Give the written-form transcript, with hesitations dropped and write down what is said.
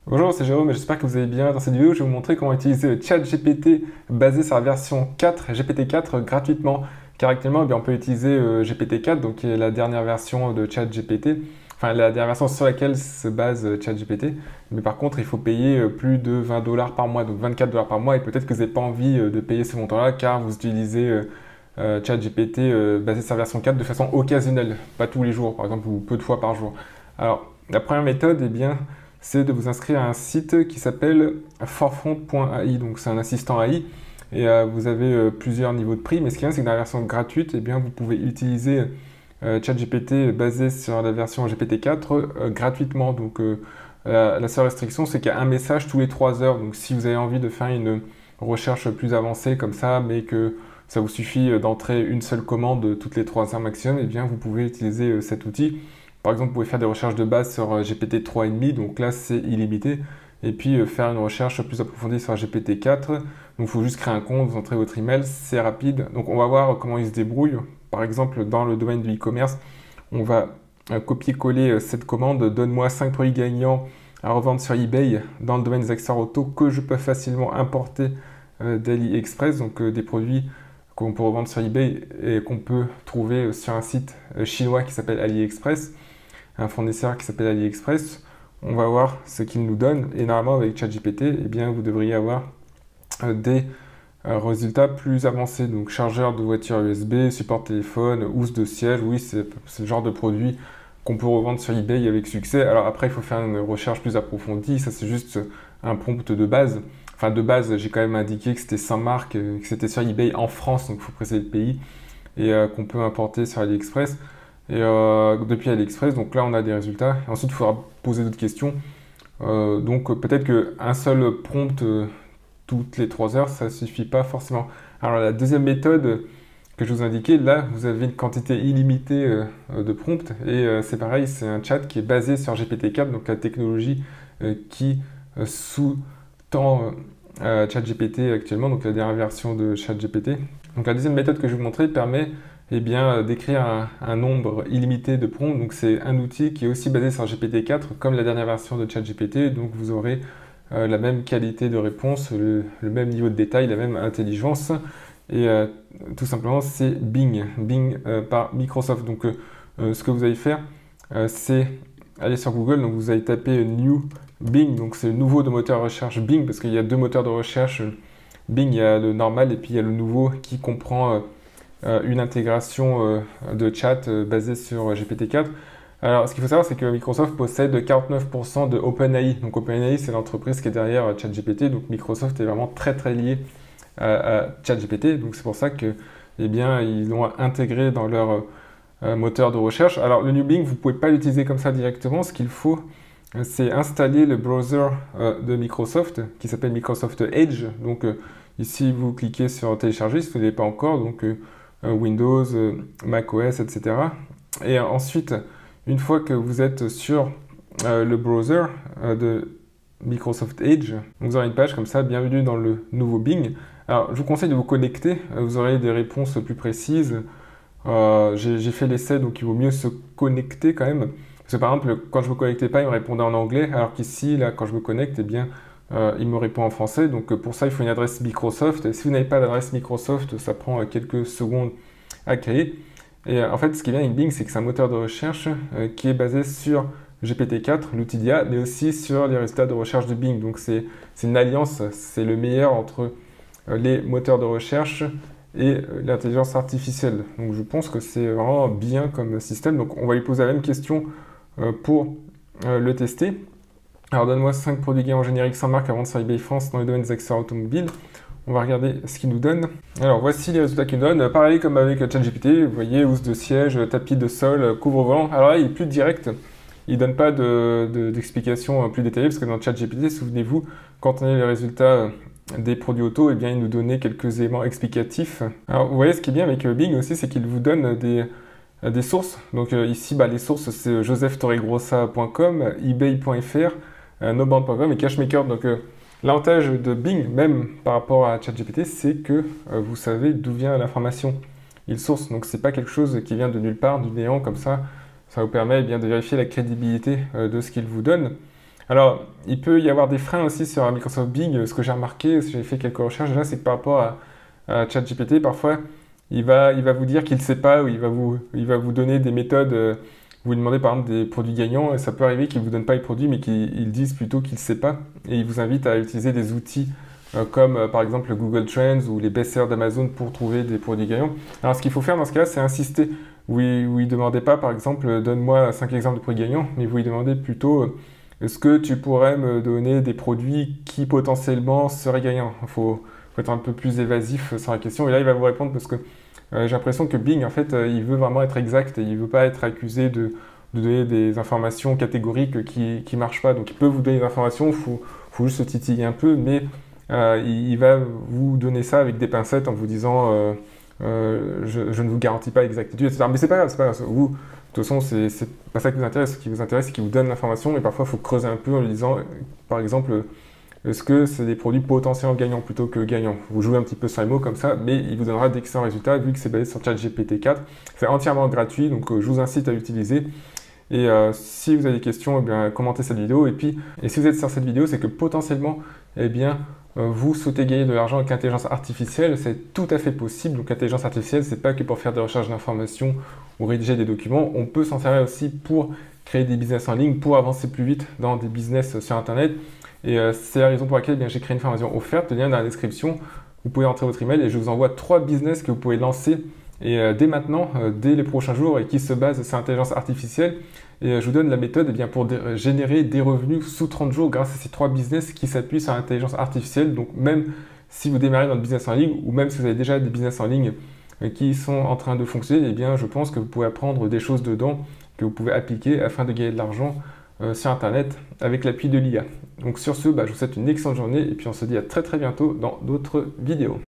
Bonjour, c'est Jérôme et j'espère que vous allez bien. Dans cette vidéo, je vais vous montrer comment utiliser ChatGPT basé sur la version 4, GPT-4 gratuitement. Car actuellement, eh bien, on peut utiliser GPT-4, donc qui est la dernière version de ChatGPT, enfin la dernière version sur laquelle se base ChatGPT. Mais par contre, il faut payer plus de 20 dollars par mois, donc 24 dollars par mois. Et peut-être que vous n'avez pas envie de payer ce montant-là car vous utilisez ChatGPT basé sur la version 4 de façon occasionnelle, pas tous les jours par exemple, ou peu de fois par jour. Alors, la première méthode, eh bien, c'est de vous inscrire à un site qui s'appelle forefront.ai. Donc c'est un assistant AI et vous avez plusieurs niveaux de prix. Mais ce qui est bien, c'est que dans la version gratuite, eh bien, vous pouvez utiliser ChatGPT basé sur la version GPT-4 gratuitement. Donc la seule restriction, c'est qu'il y a un message tous les 3 heures. Donc si vous avez envie de faire une recherche plus avancée comme ça, mais que ça vous suffit d'entrer une seule commande toutes les 3 heures maximum, eh bien, vous pouvez utiliser cet outil. Par exemple, vous pouvez faire des recherches de base sur GPT-3,5, donc là c'est illimité. Et puis faire une recherche plus approfondie sur GPT-4. Donc il faut juste créer un compte, vous entrez votre email, c'est rapide. Donc on va voir comment il se débrouille. Par exemple, dans le domaine de l'e-commerce, on va copier-coller cette commande, donne-moi 5 produits gagnants à revendre sur eBay dans le domaine des accessoires auto que je peux facilement importer d'AliExpress, donc des produits qu'on peut revendre sur eBay et qu'on peut trouver sur un site chinois qui s'appelle AliExpress, un fournisseur qui s'appelle AliExpress. On va voir ce qu'il nous donne et normalement avec ChatGPT, eh bien, vous devriez avoir des résultats plus avancés. Donc chargeur de voiture USB, support téléphone, housse de siège, oui c'est le genre de produit qu'on peut revendre sur eBay avec succès. Alors après il faut faire une recherche plus approfondie, ça c'est juste un prompt de base. Enfin de base j'ai quand même indiqué que c'était sans marque, que c'était sur eBay en France, donc il faut préciser le pays, et qu'on peut importer sur AliExpress. Et depuis AliExpress, donc là on a des résultats. Et ensuite il faudra poser d'autres questions. Donc peut-être qu'un seul prompt toutes les 3 heures, ça ne suffit pas forcément. Alors la deuxième méthode que je vous indiquais, là vous avez une quantité illimitée de prompts. Et c'est pareil, c'est un chat qui est basé sur GPT-4, donc la technologie qui sous-tend ChatGPT actuellement, donc la dernière version de ChatGPT. Donc la deuxième méthode que je vais vous montrer permet eh bien, d'écrire un nombre illimité de prompts. Donc c'est un outil qui est aussi basé sur GPT-4 comme la dernière version de ChatGPT. Donc vous aurez la même qualité de réponse, le même niveau de détail, la même intelligence. Et tout simplement c'est Bing, Bing par Microsoft. Donc ce que vous allez faire, c'est aller sur Google. Donc vous allez taper New Bing. Donc c'est le nouveau de moteur de recherche Bing parce qu'il y a deux moteurs de recherche Bing. Il y a le normal et puis il y a le nouveau qui comprend une intégration de chat basée sur GPT-4. Alors, ce qu'il faut savoir, c'est que Microsoft possède 49% de OpenAI. Donc, OpenAI, c'est l'entreprise qui est derrière ChatGPT. Donc, Microsoft est vraiment très, très lié à ChatGPT. Donc, c'est pour ça que, eh bien, ils l'ont intégré dans leur moteur de recherche. Alors, le New Bing, vous ne pouvez pas l'utiliser comme ça directement. Ce qu'il faut, c'est installer le browser de Microsoft qui s'appelle Microsoft Edge. Donc, ici, vous cliquez sur télécharger si vous ne l'avez pas encore. Donc, Windows, macOS, etc. Et ensuite, une fois que vous êtes sur le browser de Microsoft Edge, vous aurez une page comme ça, bienvenue dans le nouveau Bing. Alors, je vous conseille de vous connecter, vous aurez des réponses plus précises. J'ai fait l'essai, donc il vaut mieux se connecter quand même. Parce que par exemple, quand je ne me connectais pas, il me répondait en anglais, alors qu'ici, là, quand je me connecte, eh bien, il me répond en français. Donc pour ça, il faut une adresse Microsoft. Et si vous n'avez pas d'adresse Microsoft, ça prend quelques secondes à créer. Et en fait, ce qui est bien avec Bing, c'est que c'est un moteur de recherche qui est basé sur GPT-4, l'outil d'IA, mais aussi sur les résultats de recherche de Bing. Donc c'est une alliance, c'est le meilleur entre les moteurs de recherche et l'intelligence artificielle. Donc je pense que c'est vraiment bien comme système. Donc on va lui poser la même question pour le tester. Alors donne-moi 5 produits gagnants génériques sans marque à vendre sur eBay France dans le domaine des accessoires automobiles. On va regarder ce qu'il nous donne. Alors voici les résultats qu'il nous donne. Pareil comme avec ChatGPT, vous voyez, housse de siège, tapis de sol, couvre-volant. Alors là, il est plus direct. Il ne donne pas d'explications plus détaillées parce que dans ChatGPT, souvenez-vous, quand on a les résultats des produits auto, eh bien, il nous donnait quelques éléments explicatifs. Alors vous voyez, ce qui est bien avec Bing aussi, c'est qu'il vous donne des sources. Donc ici, les sources, c'est josephtorregrossa.com, ebay.fr, nobank.com et cashmaker. Donc l'avantage de Bing, même par rapport à ChatGPT, c'est que vous savez d'où vient l'information. Il source, donc c'est pas quelque chose qui vient de nulle part, du néant comme ça. Ça vous permet bien de vérifier la crédibilité de ce qu'il vous donne. Alors, il peut y avoir des freins aussi sur Microsoft Bing. Ce que j'ai remarqué, j'ai fait quelques recherches là, c'est que par rapport à ChatGPT, parfois, il va vous dire qu'il ne sait pas, ou il va vous donner des méthodes. Vous lui demandez par exemple des produits gagnants, et ça peut arriver qu'il ne vous donne pas les produits, mais qu'il dise plutôt qu'il ne sait pas. Et il vous invite à utiliser des outils comme par exemple Google Trends ou les best-sellers d'Amazon pour trouver des produits gagnants. Alors, ce qu'il faut faire dans ce cas-là, c'est insister. Vous ne lui demandez pas, par exemple, donne-moi 5 exemples de produits gagnants, mais vous lui demandez plutôt. Est-ce que tu pourrais me donner des produits qui potentiellement seraient gagnants? Il faut être un peu plus évasif sur la question. Et là, il va vous répondre parce que j'ai l'impression que Bing, en fait, il veut vraiment être exact et il ne veut pas être accusé de donner des informations catégoriques qui ne marchent pas. Donc, il peut vous donner des informations, faut juste se titiller un peu, mais il va vous donner ça avec des pincettes en vous disant je ne vous garantis pas l'exactitude, etc. Mais c'est pas grave, c'est pas grave. Vous, de toute façon, c'est pas ça qui vous intéresse. Ce qui vous intéresse, c'est qu'il vous donne l'information. Et parfois, il faut creuser un peu en lui disant, par exemple, est-ce que c'est des produits potentiellement gagnants plutôt que gagnants? Vous jouez un petit peu sur les mots comme ça, mais il vous donnera d'excellents résultats vu que c'est basé sur ChatGPT 4. C'est entièrement gratuit, donc je vous incite à l'utiliser. Et si vous avez des questions, eh bien, commentez cette vidéo. Et si vous êtes sur cette vidéo, c'est que potentiellement, eh bien, vous souhaitez gagner de l'argent avec l'intelligence artificielle. C'est tout à fait possible. Donc l'intelligence artificielle, c'est pas que pour faire des recherches d'informations ou rédiger des documents. On peut s'en servir aussi pour créer des business en ligne, pour avancer plus vite dans des business sur Internet. Et c'est la raison pour laquelle j'ai créé une formation offerte. Le lien dans la description. Vous pouvez entrer votre email et je vous envoie 3 business que vous pouvez lancer et dès maintenant, dès les prochains jours, et qui se basent sur l'intelligence artificielle. Et je vous donne la méthode pour générer des revenus sous 30 jours grâce à ces 3 business qui s'appuient sur l'intelligence artificielle. Donc même si vous démarrez dans le business en ligne, ou même si vous avez déjà des business en ligne qui sont en train de fonctionner, eh bien je pense que vous pouvez apprendre des choses dedans que vous pouvez appliquer afin de gagner de l'argent sur Internet avec l'appui de l'IA. Donc sur ce, je vous souhaite une excellente journée et puis on se dit à très très bientôt dans d'autres vidéos.